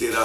13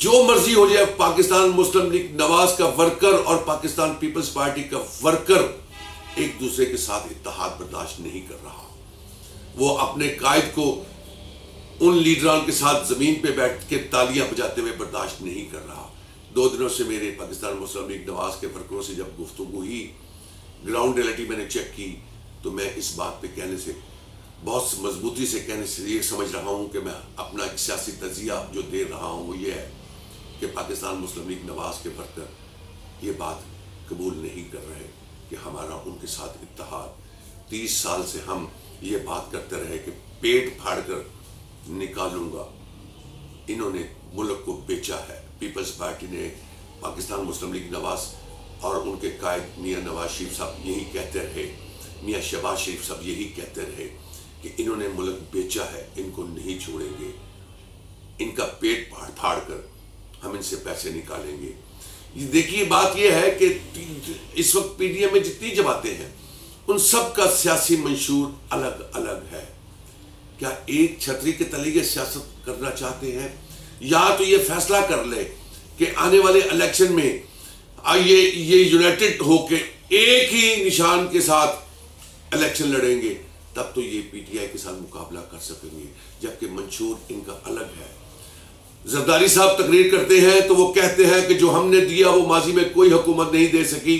جو مرضی ہو جائے، پاکستان مسلم لیگ نواز کا ورکر اور پاکستان پیپلز پارٹی کا ورکر ایک دوسرے کے ساتھ اتحاد برداشت نہیں کر رہا. وہ اپنے قائد کو ان لیڈران کے ساتھ زمین پہ بیٹھ کے تالیاں بجاتے ہوئے برداشت نہیں کر رہا. 2 دنوں سے میرے پاکستان مسلم لیگ نواز کے ورکروں سے جب گفتگو ہوئی، گراؤنڈ ریئلٹی میں نے چیک کی، تو میں اس بات پہ کہنے سے بہت مضبوطی سے کہنے سے یہ سمجھ رہا ہوں کہ میں اپنا ایک سیاسی تجزیہ جو دے رہا ہوں وہ یہ ہے کہ پاکستان مسلم لیگ نواز کے ورکر یہ بات قبول نہیں کر رہے کہ ہمارا ان کے ساتھ اتحاد. 30 سال سے ہم یہ بات کرتے رہے کہ پیٹ پھاڑ کر نکالوں گا. انہوں نے ملک کو بیچا ہے. پیپلز پارٹی نے، پاکستان مسلم لیگ نواز اور ان کے قائد میاں نواز شریف صاحب یہی کہتے رہے، میاں شہباز شریف صاحب یہی کہتے رہے کہ انہوں نے ملک بیچا ہے، ان کو نہیں چھوڑیں گے، ان کا پیٹ پھاڑ کر ہم ان سے پیسے نکالیں گے. دیکھیے بات یہ ہے کہ اس وقت پی ڈی ایم میں جتنی جماعتیں ہیں ان سب کا سیاسی منشور الگ الگ ہے. کیا ایک چھتری کے تلے یہ سیاست کرنا چاہتے ہیں، یا تو یہ فیصلہ کر لے کہ آنے والے الیکشن میں یہ یونائٹڈ ہو کے ایک ہی نشان کے ساتھ الیکشن لڑیں گے، تب تو یہ پی ٹی آئی کے ساتھ مقابلہ کر سکیں گے، جبکہ منشور ان کا الگ ہے. زرداری صاحب تقریر کرتے ہیں تو وہ کہتے ہیں کہ جو ہم نے دیا وہ ماضی میں کوئی حکومت نہیں دے سکی.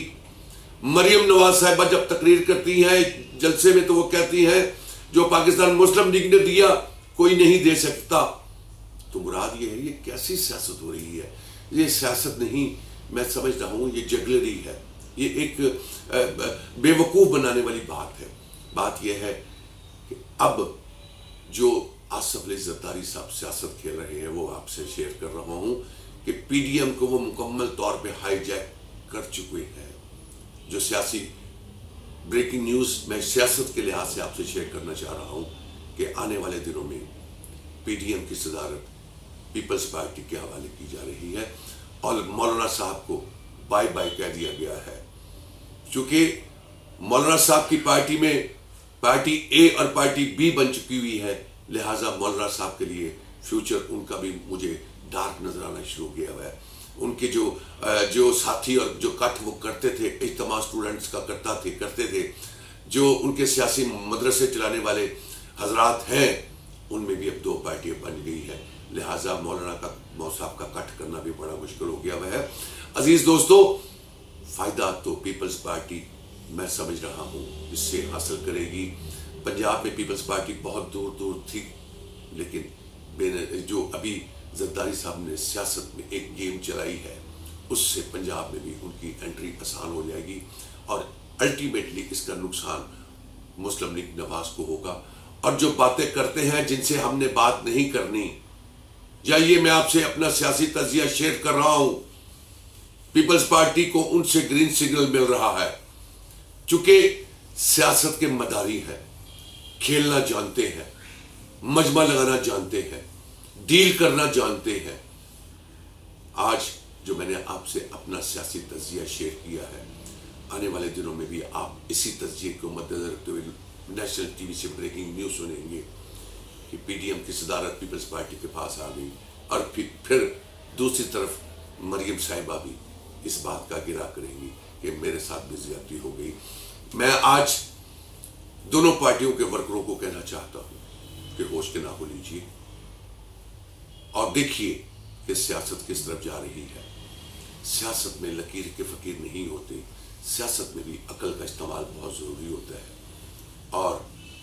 مریم نواز صاحبہ جب تقریر کرتی ہیں جلسے میں تو وہ کہتی ہیں جو پاکستان مسلم لیگ نے دیا کوئی نہیں دے سکتا. تو مراد یہ ہے یہ کیسی سیاست ہو رہی ہے؟ یہ سیاست نہیں، میں سمجھ رہا ہوں یہ جگلری ہے، یہ ایک بے وقوف بنانے والی بات ہے. بات یہ ہے کہ اب جو آصف علی زرداری صاحب سیاست کھیل رہے ہیں وہ آپ سے شیئر کر رہا ہوں کہ پی ڈی ایم کو وہ مکمل طور پہ ہائی جیک کر چکے ہیں. جو سیاسی بریکنگ نیوز میں سیاست کے لحاظ سے آپ سے شیئر کرنا چاہ رہا ہوں کہ آنے والے دنوں میں پی ڈی ایم کی صدارت پیپلز پارٹی کے حوالے کی جا رہی ہے اور مولانا صاحب کو بائی بائی کہہ دیا گیا ہے. چونکہ مولانا صاحب کی پارٹی میں پارٹی اے اور پارٹی بی بن چکی ہوئی ہے، لہٰذا مولانا صاحب کے لیے فیوچر ان کا بھی مجھے ڈارک نظر آنا شروع ہو گیا ہے. ان کے جو ساتھی اور جو کٹ وہ کرتے تھے، اجتماع اسٹوڈنٹس کا کرتے تھے، جو ان کے سیاسی مدرسے چلانے والے حضرات ہیں، ان میں بھی اب 2 پارٹیاں بن گئی ہے. لہٰذا مولانا صاحب کا کٹ کرنا بھی بڑا مشکل ہو گیا ہے. عزیز دوستو، فائدہ تو پیپلز پارٹی میں سمجھ رہا ہوں اس سے حاصل کرے گی. پنجاب میں پیپلز پارٹی بہت دور دور تھی، لیکن جو ابھی زرداری صاحب نے سیاست میں ایک گیم چلائی ہے اس سے پنجاب میں بھی ان کی انٹری آسان ہو جائے گی اور الٹیمیٹلی اس کا نقصان مسلم لیگ نواز کو ہوگا. اور جو باتیں کرتے ہیں جن سے ہم نے بات نہیں کرنی، یا یہ میں آپ سے اپنا سیاسی تجزیہ شیئر کر رہا ہوں، پیپلز پارٹی کو ان سے گرین سگنل مل رہا ہے چونکہ سیاست کے مداری ہیں، کھیلنا جانتے ہیں، مجمع لگانا جانتے ہیں، ڈیل کرنا جانتے ہیں. آج جو میں نے آپ سے اپنا سیاسی تجزیہ شیئر کیا ہے، آنے والے دنوں میں بھی آپ اسی تجزیے کو مد نظر رکھتے ہوئے نیشنل ٹی وی سے بریکنگ نیوز سنیں گے کہ پی ڈی ایم کی صدارت پیپلز پارٹی کے پاس آ گئی، اور پھر دوسری طرف مریم صاحبہ بھی اس بات کا گرا کریں گی کہ میرے ساتھ بھی زیادتی ہو گئی. میں آج دونوں پارٹیوں کے ورکروں کو کہنا چاہتا ہوں کہ ہوش کے ناخن لیجیے اور دیکھیے کہ سیاست کس طرف جا رہی ہے. سیاست میں لکیر کے فقیر نہیں ہوتے، سیاست میں بھی عقل کا استعمال بہت ضروری ہوتا ہے. اور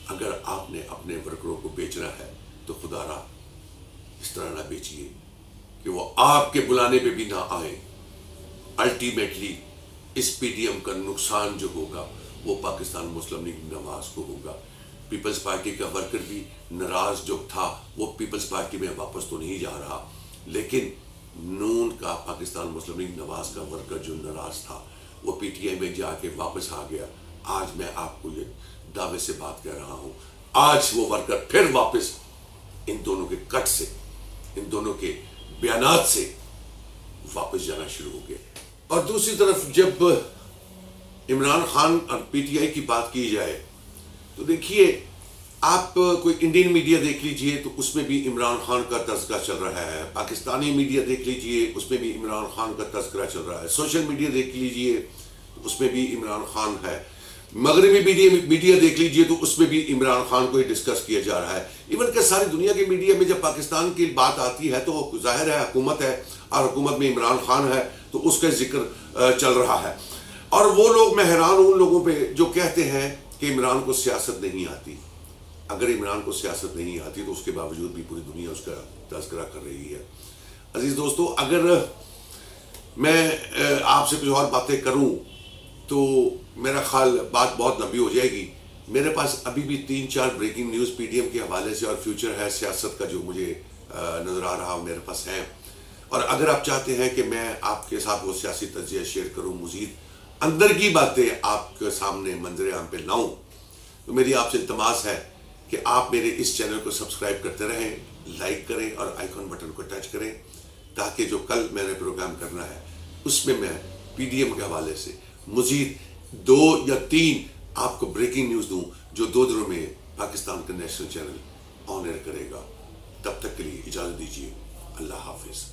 اگر آپ نے اپنے ورکروں کو بیچنا ہے تو خدا را اس طرح نہ بیچیے کہ وہ آپ کے بلانے پہ بھی نہ آئیں. الٹیمیٹلی اس پی ڈی ایم کا نقصان جو ہوگا وہ پاکستان مسلم لیگ نواز کو ہوگا. پیپلز پارٹی کا ورکر بھی ناراض جو تھا وہ پیپلز پارٹی میں واپس تو نہیں جا رہا، لیکن نون کا پاکستان مسلم لیگ نواز کا ورکر جو ناراض تھا وہ پی ٹی آئی میں جا کے واپس آ گیا. آج میں آپ کو یہ دعوے سے بات کر رہا ہوں، آج وہ ورکر پھر واپس ان دونوں کے کٹ سے، ان دونوں کے بیانات سے واپس جانا شروع ہو گیا. اور دوسری طرف جب عمران خان اور پی ٹی آئی کی بات کی جائے تو دیکھیے آپ کوئی انڈین میڈیا دیکھ لیجئے تو اس میں بھی عمران خان کا تذکرہ چل رہا ہے، پاکستانی میڈیا دیکھ لیجئے اس میں بھی عمران خان کا تذکرہ چل رہا ہے، سوشل میڈیا دیکھ لیجئے اس میں بھی عمران خان ہے، مغربی میڈیا دیکھ لیجئے تو اس میں بھی عمران خان کو ہی ڈسکس کیا جا رہا ہے. ایون کہ ساری دنیا کے میڈیا میں جب پاکستان کی بات آتی ہے تو ظاہر ہے حکومت ہے، اور حکومت میں عمران خان ہے تو اس کا ذکر چل رہا ہے. اور وہ لوگ، میں حیران ہوں ان لوگوں پہ جو کہتے ہیں کہ عمران کو سیاست نہیں آتی. اگر عمران کو سیاست نہیں آتی تو اس کے باوجود بھی پوری دنیا اس کا تذکرہ کر رہی ہے. عزیز دوستو، اگر میں آپ سے کچھ اور باتیں کروں تو میرا خیال بات بہت لمبی ہو جائے گی. میرے پاس ابھی بھی 3-4 breaking news P D M کے حوالے سے اور فیوچر ہے سیاست کا جو مجھے نظر آ رہا میرے پاس ہے. اور اگر آپ چاہتے ہیں کہ میں آپ کے ساتھ وہ سیاسی تجزیہ شیئر کروں، مزید اندر کی باتیں آپ کے سامنے منظر عام پہ لاؤں، تو میری آپ سے التماس ہے کہ آپ میرے اس چینل کو سبسکرائب کرتے رہیں، لائک کریں اور آئیکن بٹن کو ٹچ کریں، تاکہ جو کل میں نے پروگرام کرنا ہے اس میں پی ڈی ایم کے حوالے سے مزید 2 یا 3 آپ کو بریکنگ نیوز دوں جو 2 دنوں میں پاکستان کا نیشنل چینل آن ایئر کرے گا. تب تک کے لیے اجازت دیجیے. اللہ حافظ.